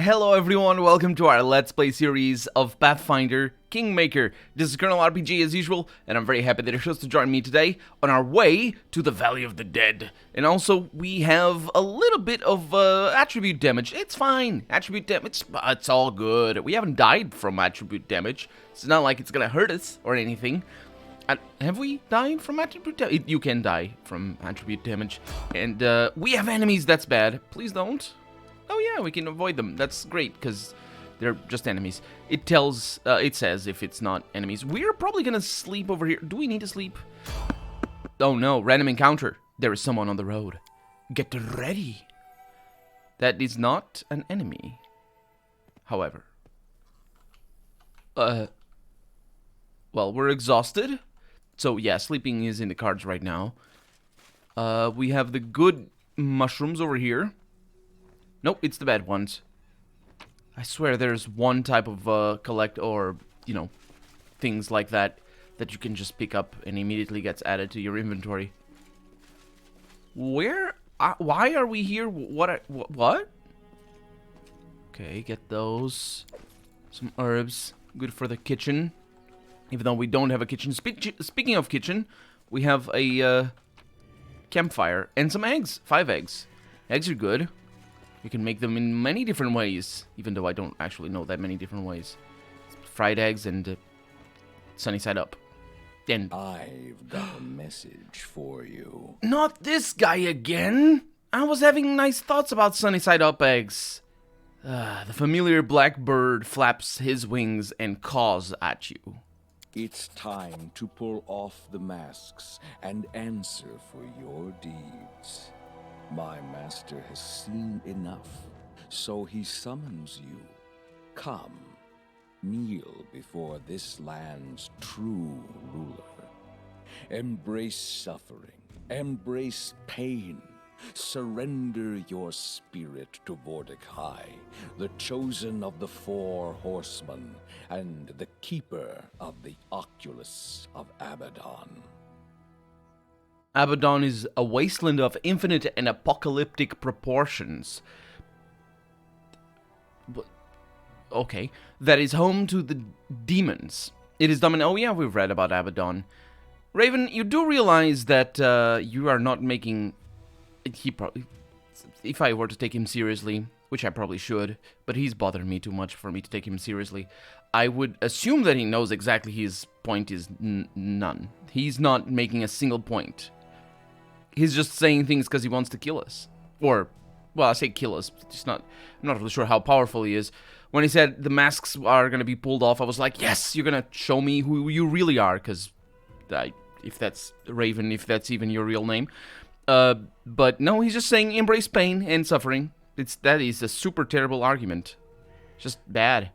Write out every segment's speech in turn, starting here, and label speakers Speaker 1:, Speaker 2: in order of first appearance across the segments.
Speaker 1: hello everyone, welcome to our Let's Play series of Pathfinder Kingmaker. This is Colonel RPG as usual, and I'm very happy that you're chose to join me today on our way to the Valley of the Dead. And also, we have a little bit of attribute damage. It's fine. Attribute damage, it's all good. We haven't died from attribute damage. It's not like it's gonna hurt us or anything. Have we died from attribute damage? You can die from attribute damage. And we have enemies, that's bad. Please don't. Oh yeah, we can avoid them. That's great, because they're just enemies. It says if it's not enemies. We're probably gonna sleep over here. Do we need to sleep? Oh no, random encounter. There is someone on the road. Get ready. That is not an enemy. However. Well, we're exhausted. So yeah, sleeping is in the cards right now. We have the good mushrooms over here. Nope, it's the bad ones. I swear there's one type of collect or, you know, things like that that you can just pick up and immediately gets added to your inventory. Why are we here? What? Okay, get those. Some herbs, good for the kitchen. Even though we don't have a kitchen. Speaking of kitchen, we have a campfire and some eggs. 5 eggs. Eggs are good. You can make them in many different ways, even though I don't actually know that many different ways. Fried eggs and sunny side up. And
Speaker 2: I've got a message for you.
Speaker 1: Not this guy again! I was having nice thoughts about sunny side up eggs. The familiar black bird flaps his wings and caws at you.
Speaker 2: It's time to pull off the masks and answer for your deeds. My master has seen enough, so he summons you. Come, kneel before this land's true ruler. Embrace suffering, embrace pain. Surrender your spirit to Mordecai, the chosen of the 4 horsemen, and the keeper of the Oculus of Abaddon.
Speaker 1: Abaddon is a wasteland of infinite and apocalyptic proportions. Okay. That is home to the demons. It is dominant. Oh yeah, we've read about Abaddon. Raven, you do realize that you are not making... If I were to take him seriously, which I probably should, but he's bothered me too much for me to take him seriously, I would assume that he knows exactly his point is none. He's not making a single point. He's just saying things because he wants to kill us. Or, well, I say kill us, I'm not really sure how powerful he is. When he said the masks are going to be pulled off, I was like, yes, you're going to show me who you really are, because if that's Raven, if that's even your real name. But no, he's just saying embrace pain and suffering. That is a super terrible argument. Just bad.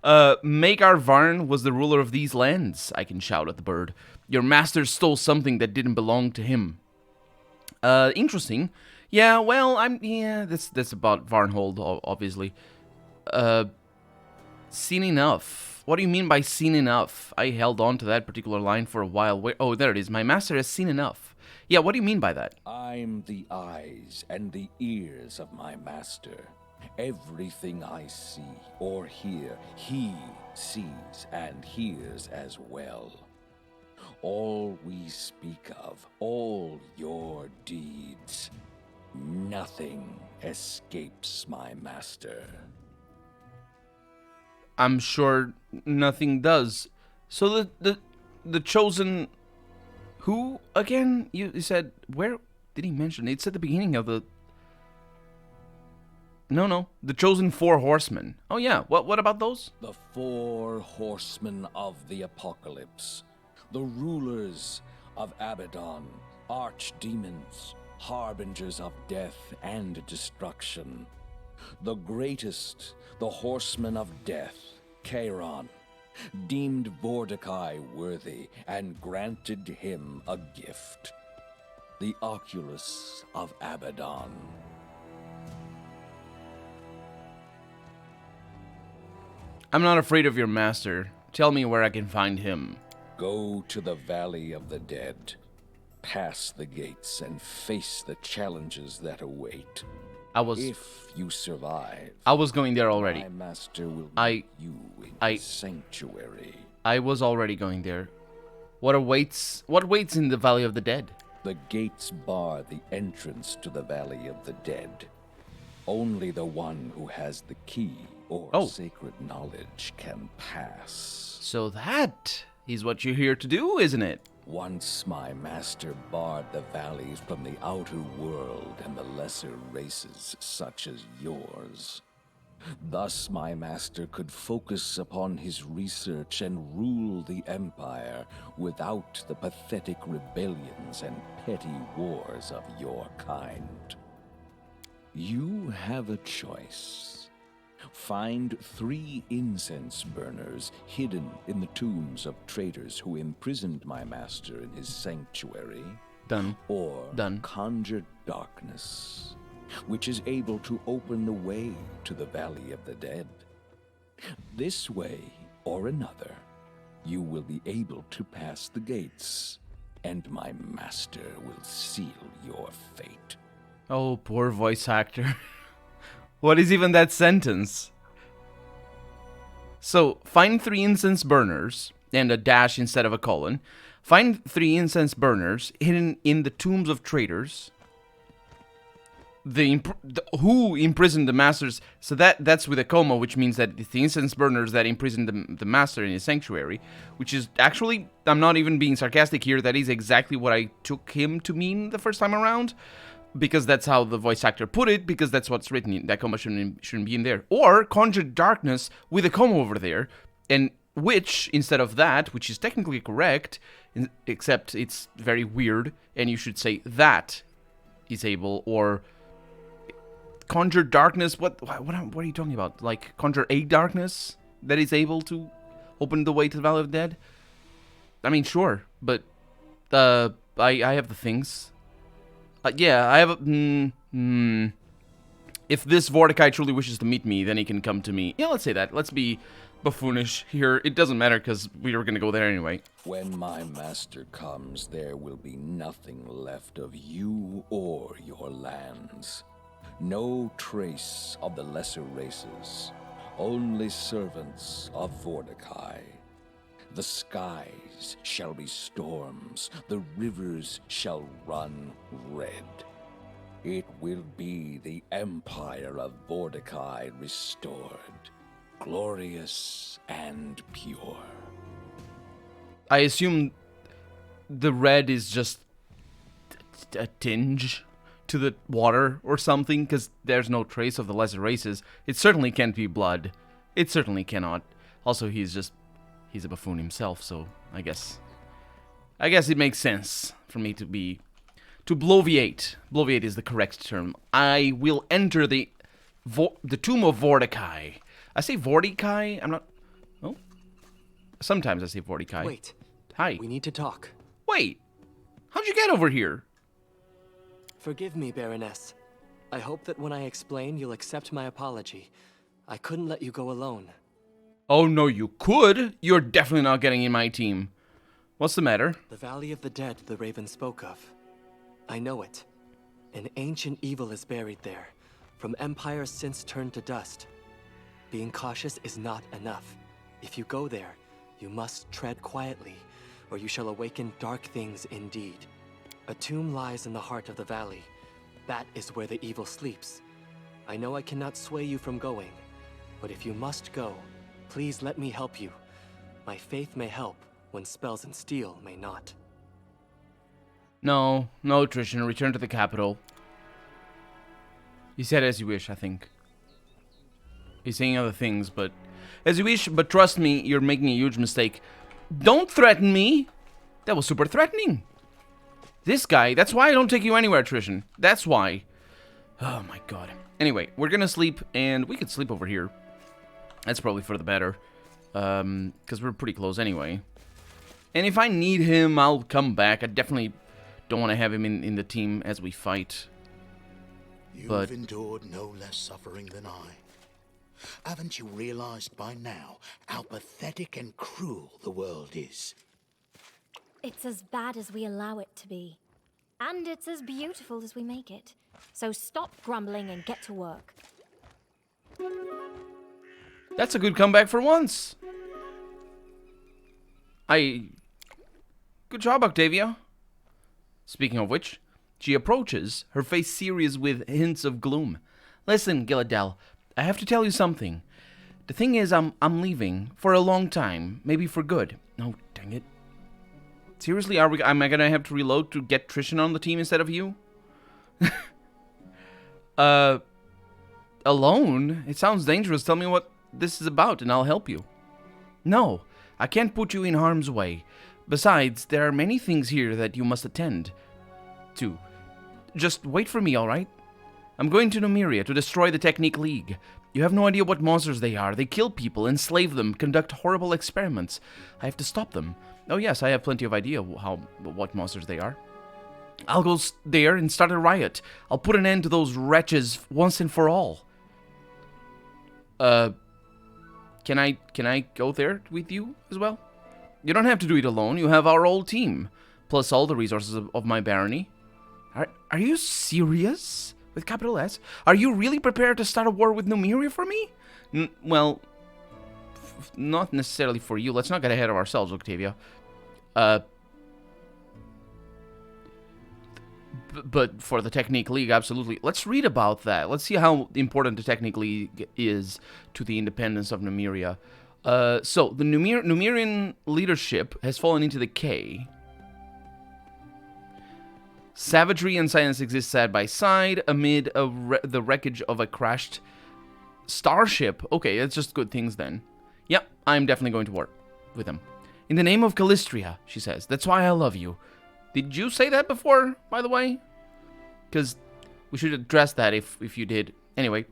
Speaker 1: Magar Varn was the ruler of these lands, I can shout at the bird. Your master stole something that didn't belong to him. Interesting. Yeah, well, that's about Varnhold, obviously. Seen enough. What do you mean by seen enough? I held on to that particular line for a while. Oh, there it is. My master has seen enough. Yeah, what do you mean by that?
Speaker 2: I'm the eyes and the ears of my master. Everything I see or hear, he sees and hears as well. All we speak of, all your deeds, nothing escapes my master.
Speaker 1: I'm sure nothing does. So the chosen... Who, again? You said... Where did he mention? It's at the beginning of the... No. The chosen 4 horsemen. Oh yeah, what about those?
Speaker 2: The 4 horsemen of the apocalypse. The rulers of Abaddon, archdemons, harbingers of death and destruction. The greatest, the horseman of death, Charon, deemed Mordecai worthy and granted him a gift. The Oculus of Abaddon.
Speaker 1: I'm not afraid of your master. Tell me where I can find him.
Speaker 2: Go to the Valley of the Dead. Pass the gates and face the challenges that await. If you survive,
Speaker 1: I was going there already.
Speaker 2: my master will
Speaker 1: I-
Speaker 2: meet you in
Speaker 1: I-
Speaker 2: his sanctuary.
Speaker 1: I was already going there. What waits in the Valley of the Dead?
Speaker 2: The gates bar the entrance to the Valley of the Dead. Only the one who has the key or sacred knowledge can pass.
Speaker 1: So that is what you're here to do, isn't it?
Speaker 2: Once my master barred the valleys from the outer world and the lesser races such as yours. Thus my master could focus upon his research and rule the Empire without the pathetic rebellions and petty wars of your kind. You have a choice. Find 3 incense burners hidden in the tombs of traitors who imprisoned my master in his sanctuary.
Speaker 1: Done.
Speaker 2: Or
Speaker 1: Done.
Speaker 2: conjure darkness, which is able to open the way to the Valley of the Dead. This way or another, you will be able to pass the gates, and my master will seal your fate.
Speaker 1: Oh, poor voice actor. What is even that sentence? So, find 3 incense burners, and a dash instead of a colon. Find 3 incense burners hidden in the tombs of traitors. Who imprisoned the masters? So that's with a comma, which means that it's the incense burners that imprisoned the master in his sanctuary. Which is actually, I'm not even being sarcastic here, that is exactly what I took him to mean the first time around. Because that's how the voice actor put it, because that's what's written in that comma shouldn't be in there. Or conjure darkness with a comma over there, and which, instead of that, which is technically correct, except it's very weird, and you should say that is able, or conjure darkness, what are you talking about? Like, conjure a darkness that is able to open the way to the Valley of the Dead? I mean, sure, but I have the things. Yeah, I have a... If this Vorticai truly wishes to meet me, then he can come to me. Yeah, let's say that. Let's be buffoonish here. It doesn't matter, because we were going to go there anyway.
Speaker 2: When my master comes, there will be nothing left of you or your lands. No trace of the lesser races. Only servants of Vorticai. The skies shall be storms, the rivers shall run red. It will be the empire of Vorticai restored, glorious and pure.
Speaker 1: I assume the red is just a tinge to the water or something, because there's no trace of the lesser races. It certainly can't be blood. It certainly cannot. Also, he's a buffoon himself, so I guess it makes sense for me to bloviate. Bloviate is the correct term. I will enter the tomb of Vorticai. I say Vorticai. I'm not. Oh, sometimes I say Vorticai.
Speaker 3: Wait.
Speaker 1: Hi.
Speaker 3: We need to talk.
Speaker 1: Wait. How'd you get over here?
Speaker 3: Forgive me, Baroness. I hope that when I explain, you'll accept my apology. I couldn't let you go alone.
Speaker 1: Oh, no, you could. You're definitely not getting in my team. What's the matter?
Speaker 3: The Valley of the Dead the Raven spoke of. I know it. An ancient evil is buried there, from empires since turned to dust. Being cautious is not enough. If you go there, you must tread quietly, or you shall awaken dark things indeed. A tomb lies in the heart of the valley. That is where the evil sleeps. I know I cannot sway you from going, but if you must go, please let me help you. My faith may help when spells and steel may not.
Speaker 1: No, Trishan, return to the capital. He said as you wish, I think. He's saying other things, but as you wish, but trust me, you're making a huge mistake. Don't threaten me! That was super threatening. This guy, that's why I don't take you anywhere, Trishan. That's why. Oh my god. Anyway, we're gonna sleep, and we could sleep over here. That's probably for the better. Because we're pretty close anyway. And if I need him, I'll come back. I definitely don't want to have him in the team as we fight.
Speaker 4: You've endured no less suffering than I. Haven't you realized by now how pathetic and cruel the world is?
Speaker 5: It's as bad as we allow it to be. And it's as beautiful as we make it. So stop grumbling and get to work.
Speaker 1: That's a good comeback for once. Good job, Octavia. Speaking of which, she approaches, her face serious with hints of gloom. Listen, Gilladell, I have to tell you something. The thing is, I'm leaving for a long time, maybe for good. Oh, dang it. Seriously, am I gonna have to reload to get Trishan on the team instead of you? Alone? It sounds dangerous. Tell me what this is about and I'll help you. No, I can't put you in harm's way. Besides, there are many things here that you must attend to. Just wait for me, alright? I'm going to Numeria to destroy the Technique League. You have no idea what monsters they are. They kill people, enslave them, conduct horrible experiments. I have to stop them. Oh yes, I have plenty of idea what monsters they are. I'll go there and start a riot. I'll put an end to those wretches once and for all. Can I go there with you as well? You don't have to do it alone. You have our whole team, plus all the resources of my barony. Are you serious? With capital S? Are you really prepared to start a war with Numeria for me? Well, not necessarily for you. Let's not get ahead of ourselves, Octavia. But for the Technique League, absolutely. Let's read about that. Let's see how important the Technique League is to the independence of Numeria. So, the Numerian leadership has fallen into decay. Savagery and science exist side by side amid the wreckage of a crashed starship. Okay, that's just good things then. Yep, I'm definitely going to war with them. In the name of Callistria, she says. That's why I love you. Did you say that before, by the way? Because we should address that if you did. Anyway,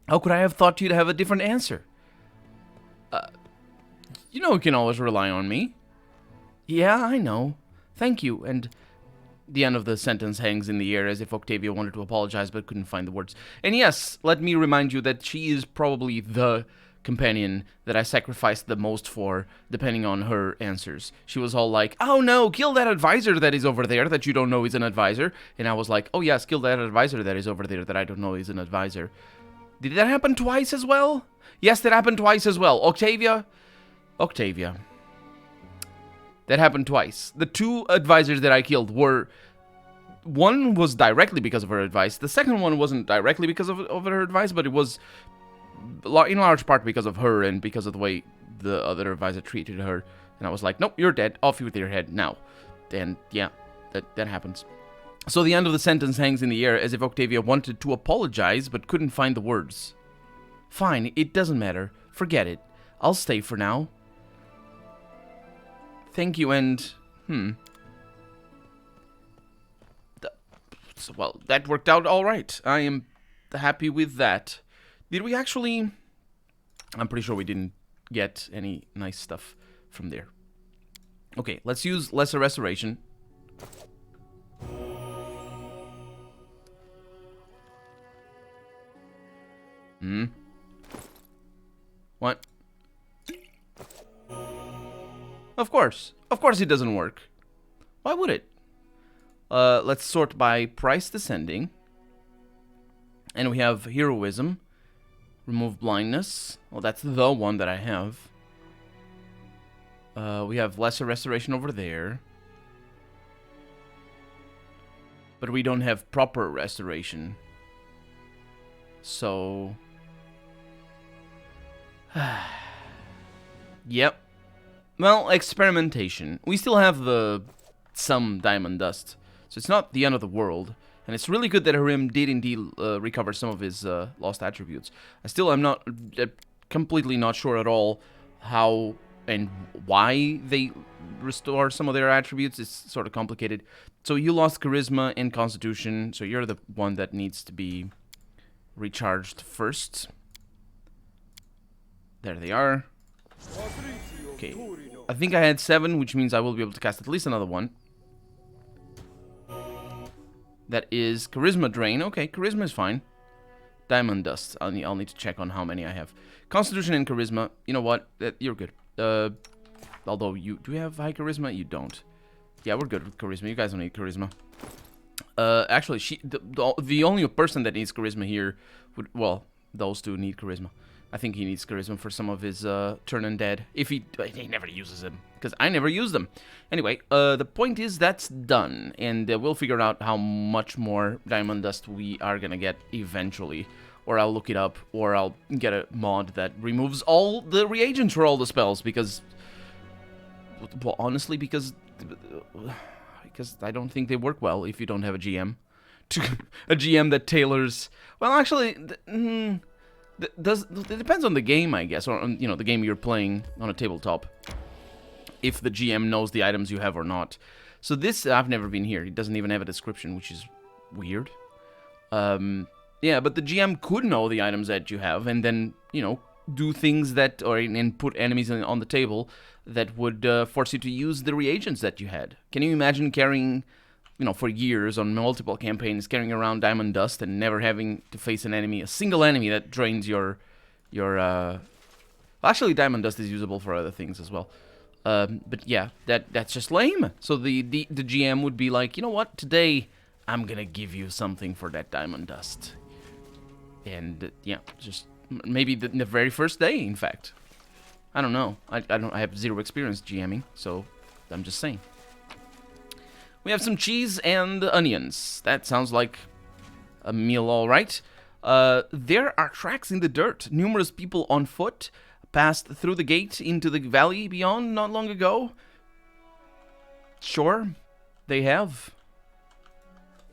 Speaker 1: how could I have thought you'd have a different answer? You know you can always rely on me. Yeah, I know. Thank you, and... The end of the sentence hangs in the air as if Octavia wanted to apologize but couldn't find the words. And yes, let me remind you that she is probably the companion that I sacrificed the most for, depending on her answers. She was all like, oh no, kill that advisor that is over there that you don't know is an advisor. And I was like, oh yes, kill that advisor that is over there that I don't know is an advisor. Did that happen twice as well? Yes, that happened twice as well. Octavia. That happened twice. The two advisors that I killed were... One was directly because of her advice. The second one wasn't directly because of her advice, but it was in large part because of her and because of the way the other advisor treated her. And I was like, nope, you're dead. Off with your head now. And yeah, that happens. So the end of the sentence hangs in the air as if Octavia wanted to apologize but couldn't find the words. Fine, it doesn't matter. Forget it. I'll stay for now. Thank you, and... Well, that worked out all right. I am happy with that. Did we actually... I'm pretty sure we didn't get any nice stuff from there. Okay, let's use Lesser Restoration. What? Of course it doesn't work. Why would it? Let's sort by price descending. And we have heroism. Remove blindness. Well, that's the one that I have. We have lesser restoration over there. But we don't have proper restoration. So... Yep. Well, experimentation. We still have some diamond dust. So it's not the end of the world. And it's really good that Harim did indeed recover some of his lost attributes. I still am not completely not sure at all how and why they restore some of their attributes. It's sort of complicated. So you lost charisma and constitution. So you're the one that needs to be recharged first. There they are. Okay. I think I had 7, which means I will be able to cast at least another one. That is Charisma Drain. Okay, Charisma is fine. Diamond Dust. I'll need to check on how many I have. Constitution and Charisma. You know what? You're good. Although, do you have high Charisma? You don't. Yeah, we're good with Charisma. You guys don't need Charisma. Actually, the only person that needs charisma here would, well, those two need charisma. I think he needs charisma for some of his turn undead. If he never uses them, because I never use them. Anyway, the point is that's done, and we'll figure out how much more diamond dust we are gonna get eventually. Or I'll look it up, or I'll get a mod that removes all the reagents for all the spells, because, well, honestly, because I don't think they work well if you don't have a GM. A GM that tailors, well, actually, it depends on the game, I guess, or on, the game you're playing on a tabletop, if the GM knows the items you have or not. So this, I've never been here. It doesn't even have a description, which is weird. Yeah, but the GM could know the items that you have, and then, do things that, and put enemies on the table that would force you to use the reagents that you had. Can you imagine carrying, for years on multiple campaigns, carrying around diamond dust and never having to face an enemy, a single enemy that drains your actually, diamond dust is usable for other things as well. But yeah, that's just lame. So the GM would be like, you know what, today I'm gonna give you something for that diamond dust. And yeah, just maybe the very first day, in fact. I don't know. I have zero experience GMing, so I'm just saying. We have some cheese and onions. That sounds like a meal, all right. There are tracks in the dirt. Numerous people on foot passed through the gate into the valley beyond not long ago. Sure, they have.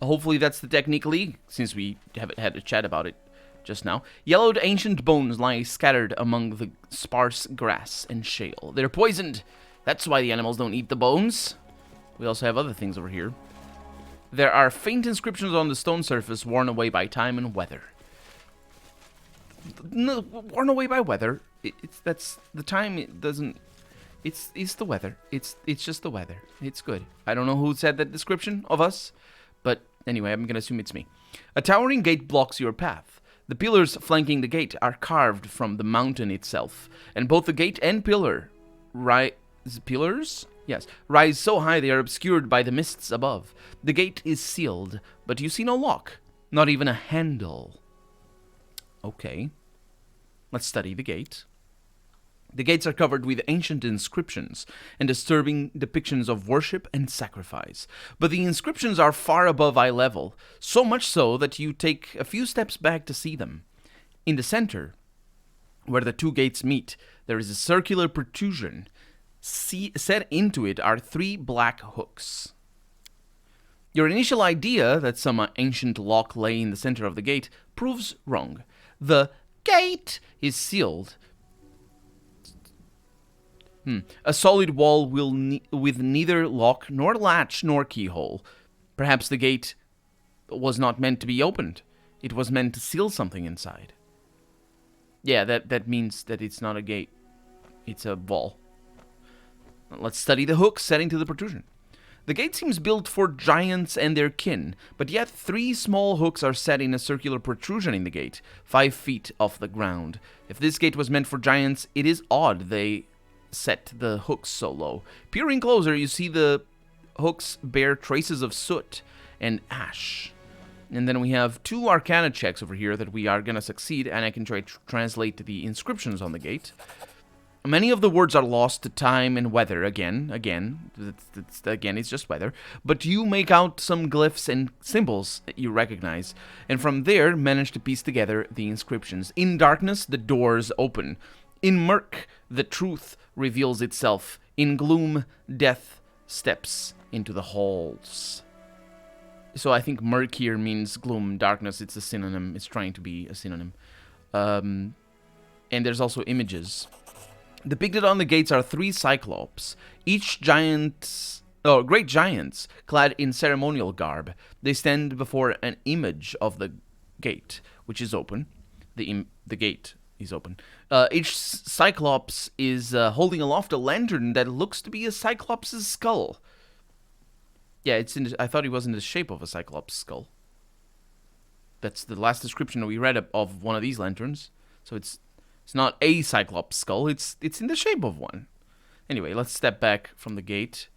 Speaker 1: Hopefully that's the technique league, since we haven't had a chat about it just now. Yellowed ancient bones lie scattered among the sparse grass and shale. They're poisoned. That's why the animals don't eat the bones. We also have other things over here. There are faint inscriptions on the stone surface worn away by time and weather. No, worn away by weather. That's the time. It doesn't. It's the weather. It's just the weather. It's good. I don't know who said that description of us, but anyway, I'm gonna assume it's me. A towering gate blocks your path. The pillars flanking the gate are carved from the mountain itself, and both the gate and pillar pillars rise so high they are obscured by the mists above. The gate is sealed, but you see no lock, not even a handle. Okay, let's study the gate. The gates are covered with ancient inscriptions and disturbing depictions of worship and sacrifice. But the inscriptions are far above eye level, so much so that you take a few steps back to see them. In the center, where the two gates meet, there is a circular protrusion. Set into it are 3 black hooks. Your initial idea that some ancient lock lay in the center of the gate proves wrong. The gate is sealed. A solid wall with neither lock nor latch nor keyhole. Perhaps the gate was not meant to be opened. It was meant to seal something inside. Yeah, that means that it's not a gate. It's a wall. Let's study the hooks setting to the protrusion. The gate seems built for giants and their kin, but yet 3 small hooks are set in a circular protrusion in the gate, 5 feet off the ground. If this gate was meant for giants, it is odd they set the hooks so low. Peering closer, you see the hooks bear traces of soot and ash. And then we have 2 arcana checks over here that we are going to succeed, and I can try to translate the inscriptions on the gate. Many of the words are lost to time and weather. Again, it's just weather. But you make out some glyphs and symbols that you recognize, and from there manage to piece together the inscriptions. In darkness, the doors open. In murk, the truth reveals itself. In gloom, death steps into the halls. So I think murk here means gloom, darkness. It's a synonym. It's trying to be a synonym. And there's also images. Depicted on the gates are 3 cyclops, each great giants, clad in ceremonial garb. They stand before an image of the gate, which is open. The gate is open. Each cyclops is holding aloft a lantern that looks to be a cyclops' skull. Yeah, I thought it was in the shape of a cyclops skull. That's the last description we read of one of these lanterns. So it's not a cyclops skull, it's in the shape of one. Anyway, let's step back from the gate,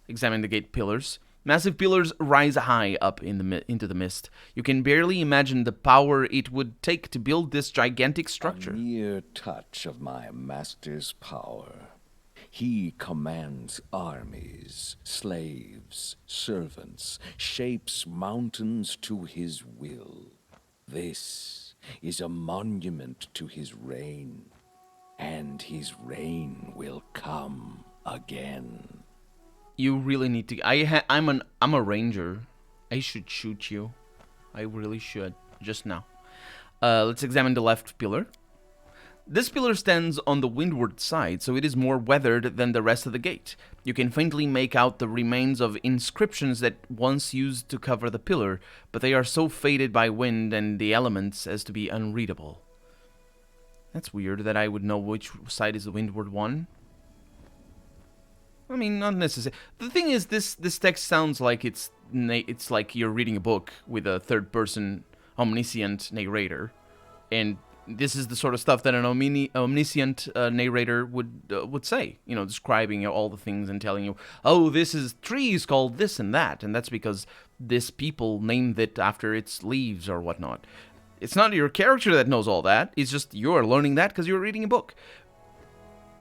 Speaker 1: examine the gate pillars. Massive pillars rise high up into the mist. You can barely imagine the power it would take to build this gigantic structure.
Speaker 2: A mere touch of my master's power. He commands armies, slaves, servants, shapes mountains to his will. This is a monument to his reign, and his reign will come again.
Speaker 1: You really need to. I'm a ranger. I should shoot you. I really should. Just now. Let's examine the left pillar. This pillar stands on the windward side, so it is more weathered than the rest of the gate. You can faintly make out the remains of inscriptions that once used to cover the pillar, but they are so faded by wind and the elements as to be unreadable. That's weird that I would know which side is the windward one. I mean, not necessarily. The thing is, this text sounds like it's like you're reading a book with a third-person omniscient narrator, and this is the sort of stuff that an omniscient narrator would say. You know, describing all the things and telling you, oh, this tree is called this and that, and that's because this people named it after its leaves or whatnot. It's not your character that knows all that. It's just you're learning that because you're reading a book.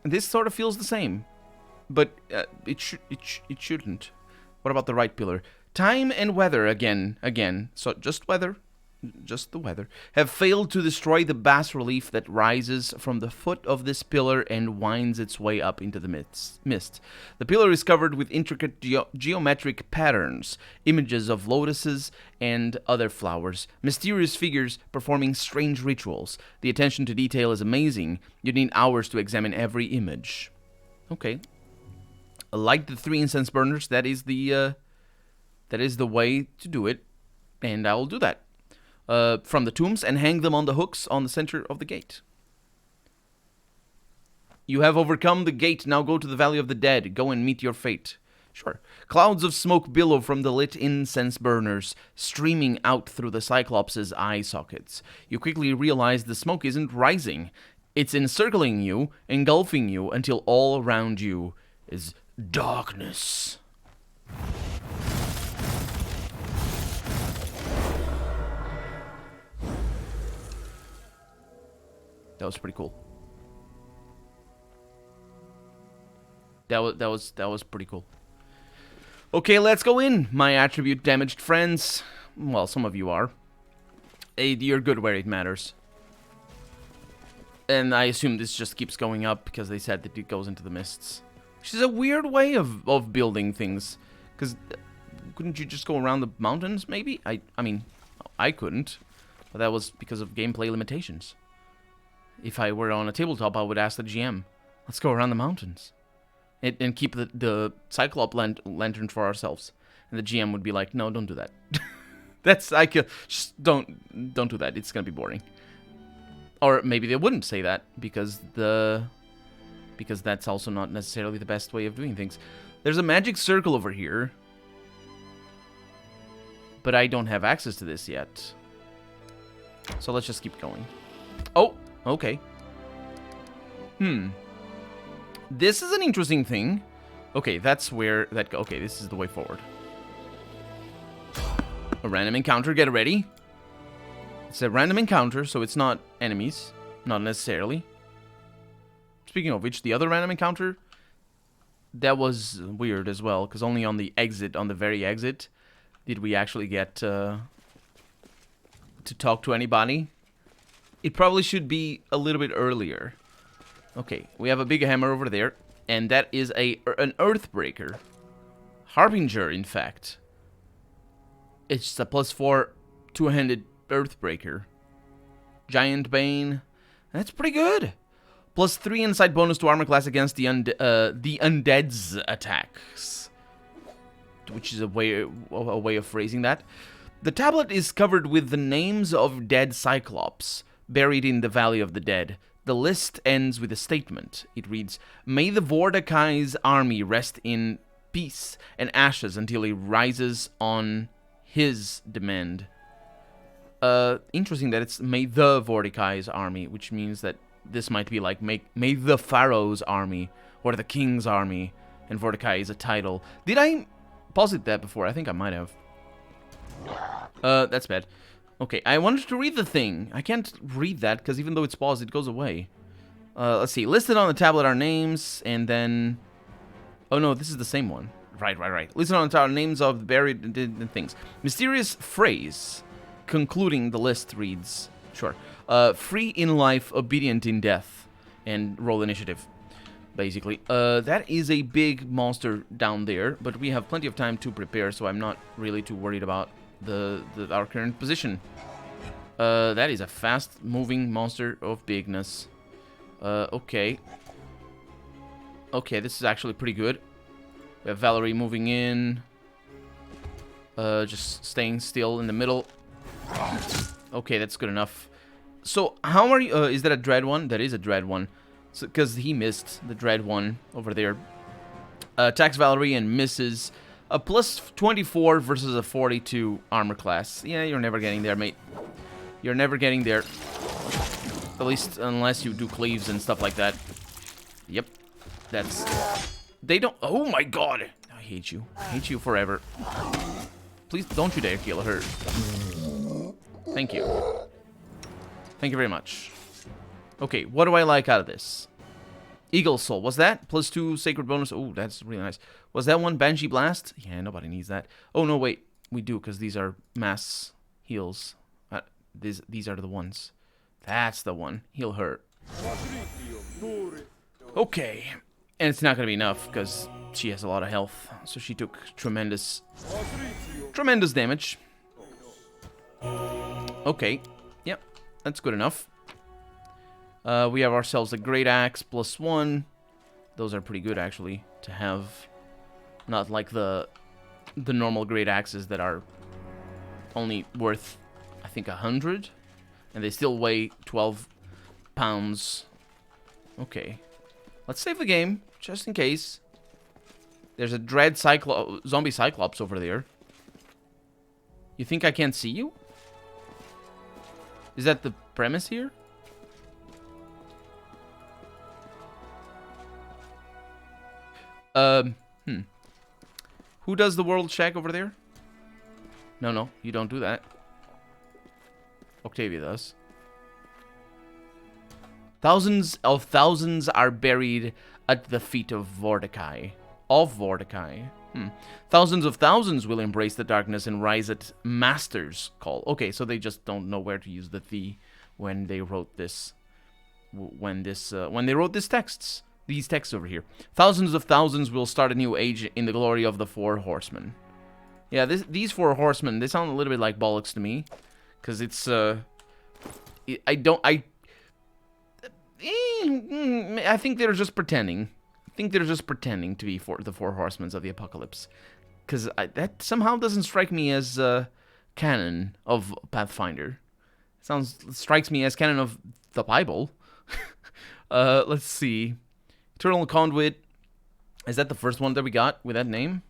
Speaker 1: This sort of feels the same. But it shouldn't. What about the right pillar? Time and weather again. So just the weather, have failed to destroy the bas-relief that rises from the foot of this pillar and winds its way up into the mist. The pillar is covered with intricate geometric patterns, images of lotuses and other flowers, mysterious figures performing strange rituals. The attention to detail is amazing. You need hours to examine every image. Okay. Like the 3 incense burners, that is the way to do it, and I will do that. From the tombs and hang them on the hooks on the center of the gate. You have overcome the gate, now go to the Valley of the Dead, go and meet your fate. Sure. Clouds of smoke billow from the lit incense burners, streaming out through the Cyclops' eye sockets. You quickly realize the smoke isn't rising. It's encircling you, engulfing you, until all around you is darkness. That was pretty cool. That was pretty cool. Okay, let's go in, my attribute damaged friends. Well, some of you are. You're good where it matters. And I assume this just keeps going up because they said that it goes into the mists. Which is a weird way of building things. Because couldn't you just go around the mountains, maybe? I mean, I couldn't. But that was because of gameplay limitations. If I were on a tabletop, I would ask the GM, let's go around the mountains. And keep the Cyclops lantern for ourselves. And the GM would be like, no, don't do that. Just don't do that. It's going to be boring. Or maybe they wouldn't say that because that's also not necessarily the best way of doing things. There's a magic circle over here. But I don't have access to this yet. So let's just keep going. Oh, okay. This is an interesting thing. Okay, that's where that... Okay, this is the way forward. A random encounter, get ready. It's a random encounter, so it's not enemies. Not necessarily. Speaking of which, the other random encounter, that was weird as well, because only on the exit, on the very exit, did we actually get to talk to anybody. It probably should be a little bit earlier. Okay, we have a big hammer over there, and that is an Earthbreaker. Harbinger, in fact. It's a +4 two-handed Earthbreaker. Giant Bane. That's pretty good. +3 inside bonus to armor class against the undead's attacks. Which is a way of phrasing that. The tablet is covered with the names of dead Cyclops, buried in the Valley of the Dead. The list ends with a statement. It reads, "May the Vordakai's army rest in peace and ashes until he rises on his demand." Interesting that it's "May the Vordakai's army," which means that this might be like may the Pharaoh's army or the King's army, and Vordakai is a title. Did I paused that before. I think I might have. That's bad. Okay, I wanted to read the thing. I can't read that because even though it's paused, it goes away. Let's see. Listed on the tablet are names, and then... Oh no, this is the same one. Right. Listed on the tablet are names of the buried things. Mysterious phrase concluding the list reads... Sure. Free in life, obedient in death. And roll initiative, basically. That is a big monster down there, but we have plenty of time to prepare, so I'm not really too worried about our current position. That is a fast-moving monster of bigness. Okay. Okay, this is actually pretty good. We have Valerie moving in. Just staying still in the middle. Okay, that's good enough. So, how are you... is that a dread one? That is a dread one. So, because he missed the dread one over there. Attacks Valerie and misses. A plus 24 versus a 42 armor class. Yeah, you're never getting there, mate. You're never getting there. At least unless you do cleaves and stuff like that. Yep. That's... They don't... Oh my god! I hate you. I hate you forever. Please don't you dare kill her. Thank you. Thank you very much. Okay, what do I like out of this? Eagle Soul. Was that? +2 Sacred bonus. Oh, that's really nice. Was that one Banshee Blast? Yeah, nobody needs that. Oh, no, wait. We do, because these are mass heals. These are the ones. That's the one. Heal her. Okay. And it's not going to be enough, because she has a lot of health. So she took tremendous damage. Okay. Yep. That's good enough. We have ourselves a Great Axe +1. Those are pretty good, actually, to have. Not like the normal Great Axes that are only worth, I think, 100. And they still weigh 12 pounds. Okay. Let's save the game, just in case. There's a dread zombie Cyclops over there. You think I can't see you? Is that the premise here? Who does the world check over there? No, you don't do that. Octavia does. Thousands of thousands are buried at the feet of Vorticai. Thousands of thousands will embrace the darkness and rise at Master's call. Okay, so they just don't know where to use the when they wrote this. When they wrote these texts over here. Thousands of thousands will start a new age in the glory of the Four Horsemen. Yeah, these Four Horsemen, they sound a little bit like bollocks to me, because it's I think they're just pretending. I think they're just pretending to be the Four Horsemen of the Apocalypse, because that somehow doesn't strike me as canon of Pathfinder. It strikes me as canon of the Bible. Let's see. Eternal Conduit. Is that the first one that we got with that name?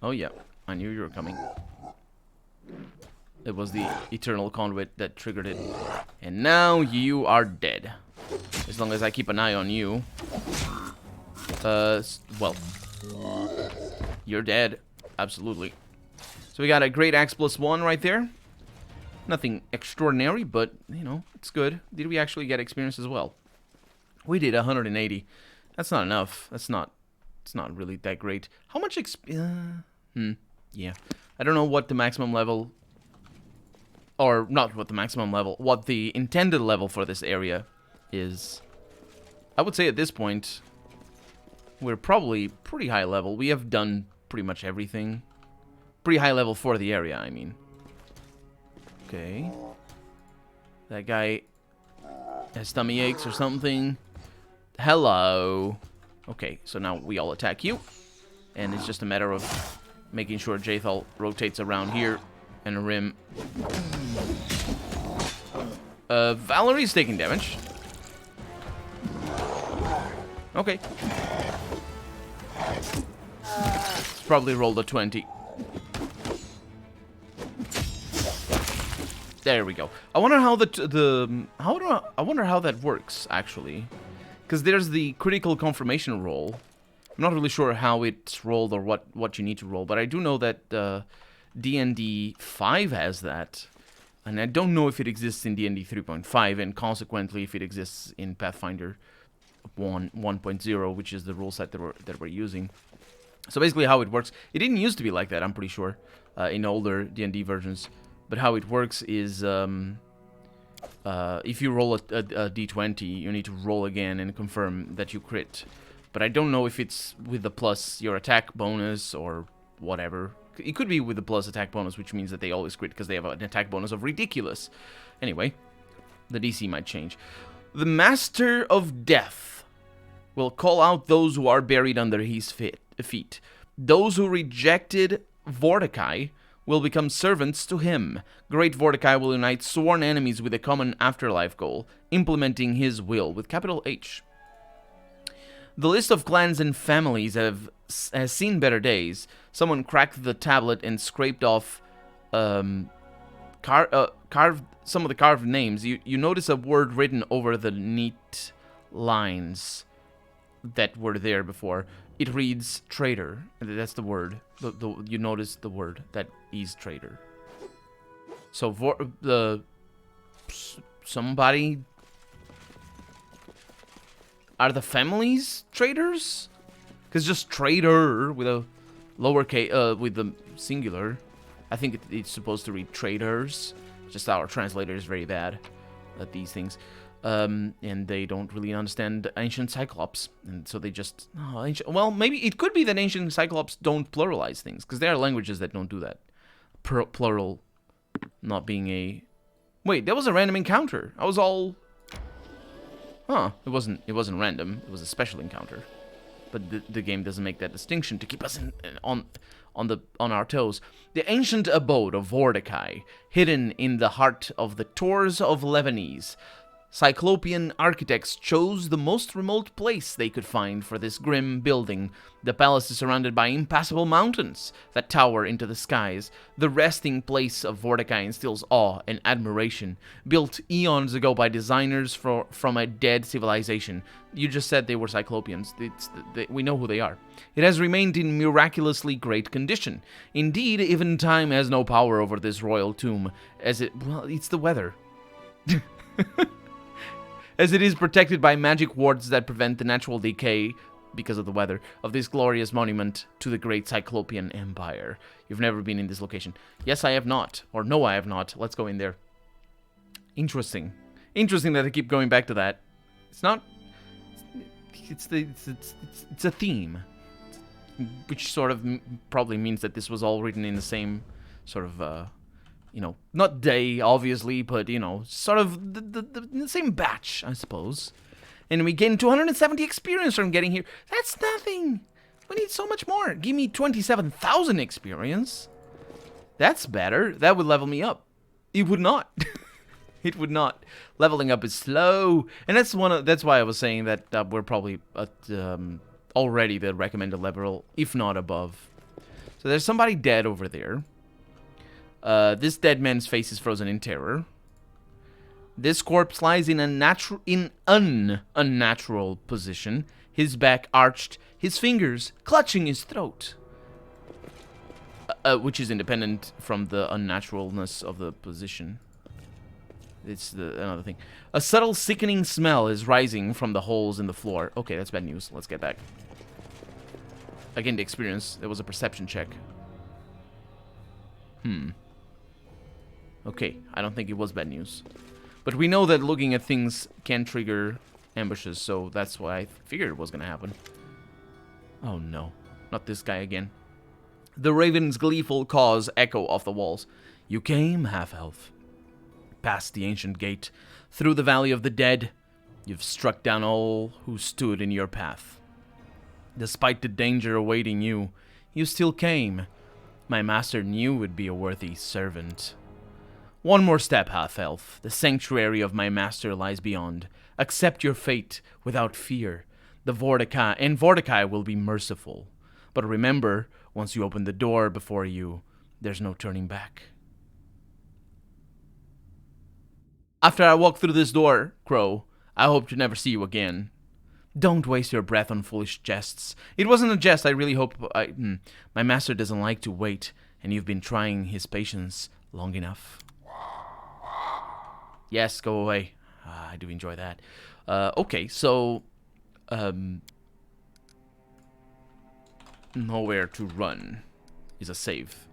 Speaker 1: Oh, yeah. I knew you were coming. It was the Eternal Conduit that triggered it. And now you are dead. As long as I keep an eye on you. Well. You're dead. Absolutely. So we got a Great Axe +1 right there. Nothing extraordinary, but, you know, it's good. Did we actually get experience as well? We did 180. That's not enough. It's not really that great. How much yeah. I don't know what the maximum level, or not what the maximum level, what the intended level for this area is. I would say at this point, we're probably pretty high level. We have done pretty much everything. Pretty high level for the area, I mean. Okay. That guy has tummy aches or something. Hello. Okay, so now we all attack you. And it's just a matter of making sure Jathal rotates around here and Rim. Valerie's taking damage. Okay. It's probably rolled a 20. There we go. I wonder how I wonder how that works actually, because there's the critical confirmation roll, I'm not really sure how it's rolled or what you need to roll, but I do know that D&D 5 has that. And I don't know if it exists in D&D 3.5, and consequently if it exists in Pathfinder 1.0, which is the rule set that we're using. So basically how it works, it didn't used to be like that, I'm pretty sure, in older D&D versions. But how it works is, if you roll a d20, you need to roll again and confirm that you crit. But I don't know if it's with the plus your attack bonus or whatever. It could be with the plus attack bonus, which means that they always crit because they have an attack bonus of ridiculous. Anyway, the DC might change. The Master of Death will call out those who are buried under his feet. Those who rejected Vorticai will become servants to him. Great Vorticai will unite sworn enemies with a common afterlife goal, implementing his will with capital H. The list of clans and families has seen better days. Someone cracked the tablet and scraped off carved some of the carved names. You notice a word written over the neat lines that were there before. It reads traitor. That's the word. You notice the word that is traitor. So somebody. Are the families traitors? Because just traitor with a lowercase, with the singular. I think it's supposed to read traitors. Just our translator is very bad at these things. And they don't really understand ancient Cyclops. And so they just... well, maybe it could be that ancient Cyclops don't pluralize things. Because there are languages that don't do that. Plural not being a... Wait, that was a random encounter. I was all... Huh, it wasn't random. It was a special encounter. But the game doesn't make that distinction to keep us on our toes. The ancient abode of Vorticai, hidden in the heart of the Tors of Lebanese. Cyclopean architects chose the most remote place they could find for this grim building. The palace is surrounded by impassable mountains that tower into the skies. The resting place of Vorticai instills awe and admiration. Built eons ago by designers from a dead civilization. You just said they were Cyclopeans. We know who they are. It has remained in miraculously great condition. Indeed, even time has no power over this royal tomb, well, it's the weather. As it is protected by magic wards that prevent the natural decay, because of the weather, of this glorious monument to the great Cyclopean Empire. You've never been in this location. Yes, I have not. Or no, I have not. Let's go in there. Interesting. Interesting that I keep going back to that. It's not... It's a theme. Which sort of probably means that this was all written in the same sort of... not day, obviously, but, sort of the same batch, I suppose. And we gain 270 experience from getting here. That's nothing. We need so much more. Give me 27,000 experience. That's better. That would level me up. It would not. It would not. Leveling up is slow. And that's why I was saying that we're probably at already the recommended level, if not above. So there's somebody dead over there. This dead man's face is frozen in terror. This corpse lies in an unnatural position, his back arched, his fingers clutching his throat. Which is independent from the unnaturalness of the position. It's another thing. A subtle sickening smell is rising from the holes in the floor. Okay, that's bad news. Let's get back. Again, the experience. There was a perception check. Okay, I don't think it was bad news. But we know that looking at things can trigger ambushes, so that's why I figured it was going to happen. Oh no, not this guy again. The raven's gleeful caws echo off the walls. You came, half-elf. Past the ancient gate, through the valley of the dead, you've struck down all who stood in your path. Despite the danger awaiting you, you still came. My master knew would be a worthy servant. One more step, half-elf. The sanctuary of my master lies beyond. Accept your fate without fear. Vorticai will be merciful. But remember, once you open the door before you, there's no turning back. After I walk through this door, Crow, I hope to never see you again. Don't waste your breath on foolish jests. It wasn't a jest. I really hope my master doesn't like to wait, and you've been trying his patience long enough. Yes, go away. I do enjoy that. Okay, so nowhere to run is a save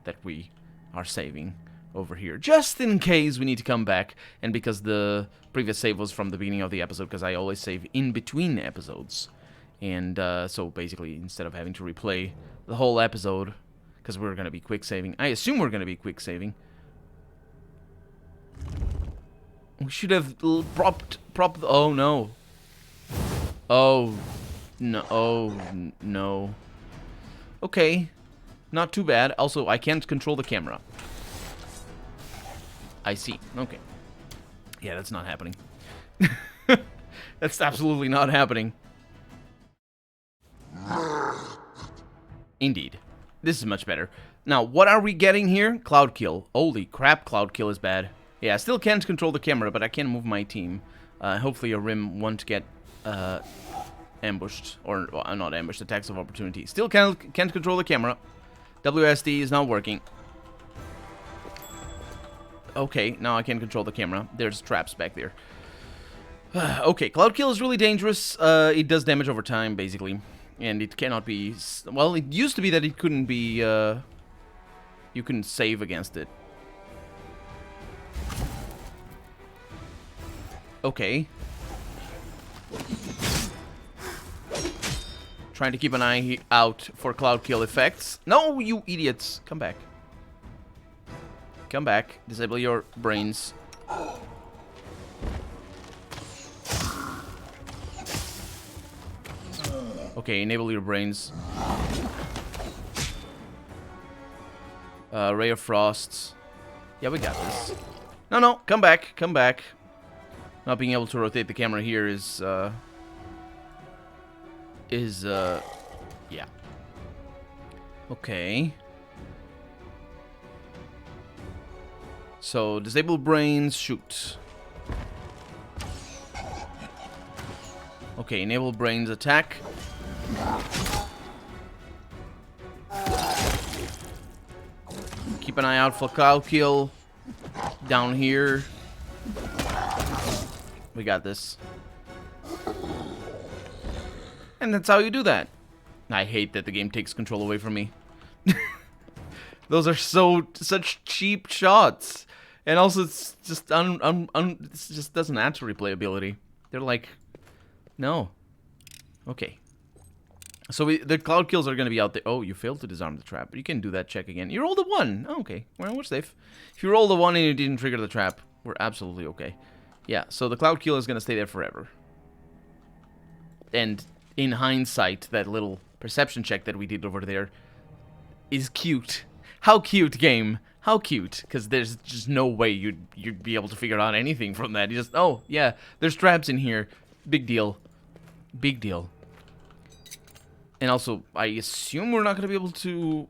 Speaker 1: that we are saving over here, just in case we need to come back, and because the previous save was from the beginning of the episode, because I always save in between episodes, and so basically instead of having to replay the whole episode, because we're going to be quick saving, I assume we're going to be quick saving. We should have propped, oh no. Oh no, oh no. Okay, not too bad. Also, I can't control the camera. I see. Okay. Yeah, that's not happening. That's absolutely not happening. Indeed. This is much better. Now, what are we getting here? Cloud kill. Holy crap, cloud kill is bad. Yeah, I still can't control the camera, but I can move my team. Hopefully a rim won't get ambushed. Or, well, not ambushed, attacks of opportunity. Still can't control the camera. WSD is not working. Okay, now I can control the camera. There's traps back there. Okay, Cloud Kill is really dangerous. It does damage over time, basically. And it cannot be... Well, it used to be that it couldn't be... you couldn't save against it. Okay. Trying to keep an eye out for Cloud Kill effects. No, you idiots! Come back. Come back. Disable your brains. Okay, enable your brains. Ray of Frost. Yeah, we got this. No, no, come back, come back. Not being able to rotate the camera here is, yeah. Okay. So, disable brains, shoot. Okay, enable brains, attack. Keep an eye out for Cloud Kill. Down here. We got this. And that's how you do that. I hate that the game takes control away from me. Those are such cheap shots. And also, it's just it just doesn't add to replayability. They're like, no. Okay. So the cloud kills are going to be out there. Oh, you failed to disarm the trap. But you can do that check again. You rolled a 1. Oh, okay. Well, we're safe. If you rolled a 1 and you didn't trigger the trap, we're absolutely okay. Yeah, so the cloud kill is going to stay there forever. And in hindsight, that little perception check that we did over there is cute. How cute, game. How cute. Because there's just no way you'd be able to figure out anything from that. You just, oh, yeah, there's traps in here. Big deal. Big deal. And also, I assume we're not going to be able to...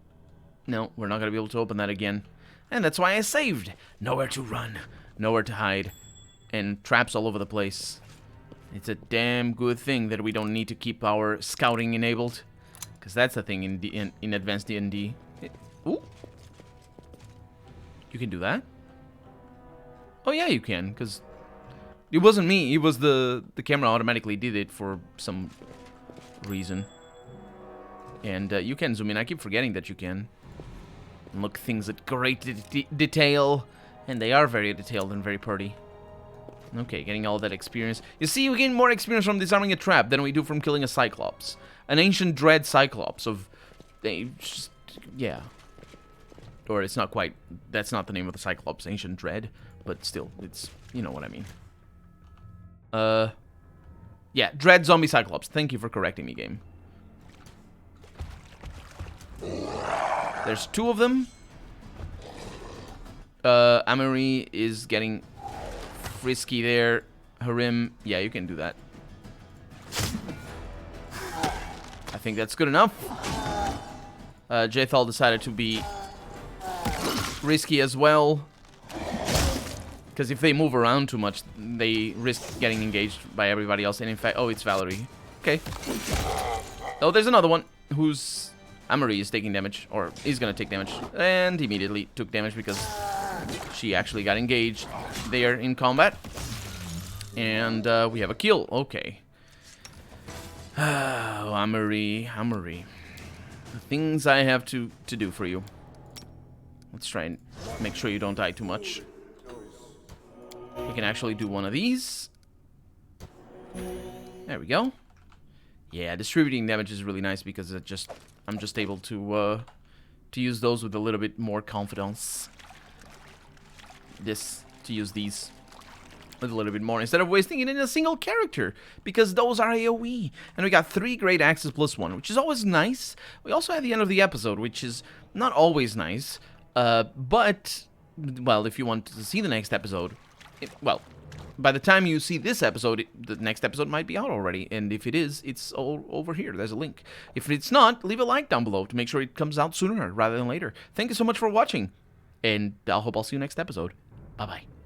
Speaker 1: No, we're not going to be able to open that again. And that's why I saved. Nowhere to run. Nowhere to hide. And traps all over the place. It's a damn good thing that we don't need to keep our scouting enabled. Because that's the thing in Advanced D&D. Ooh. You can do that? Oh, yeah, you can. Because it wasn't me. It was the camera automatically did it for some reason. And you can zoom in. I keep forgetting that you can. And look things at great detail. And they are very detailed and very pretty. Okay, getting all that experience. You see, we gain more experience from disarming a trap than we do from killing a Cyclops. An ancient dread Cyclops of... yeah. Or it's not quite... That's not the name of the Cyclops, ancient dread. But still, it's... You know what I mean. Yeah, dread zombie Cyclops. Thank you for correcting me, game. There's 2 of them. Amory is getting frisky there. Harim, yeah, you can do that. I think that's good enough. Jethal decided to be risky as well. Because if they move around too much, they risk getting engaged by everybody else. And in fact, oh, it's Valerie. Okay. Oh, there's another one who's... Amory is taking damage, or is gonna take damage. And immediately took damage because she actually got engaged there in combat. And we have a kill. Okay. Oh, Amory. The things I have to do for you. Let's try and make sure you don't die too much. We can actually do one of these. There we go. Yeah, distributing damage is really nice because I'm just able to use those with a little bit more confidence. To use these with a little bit more instead of wasting it in a single character, because those are AoE. And we got 3 great axes plus 1, which is always nice. We also have the end of the episode, which is not always nice, but, well, if you want to see the next episode, well, by the time you see this episode, the next episode might be out already, and if it is, it's all over here. There's a link. If it's not, leave a like down below to make sure it comes out sooner rather than later. Thank you so much for watching, and I hope I'll see you next episode. Bye-bye.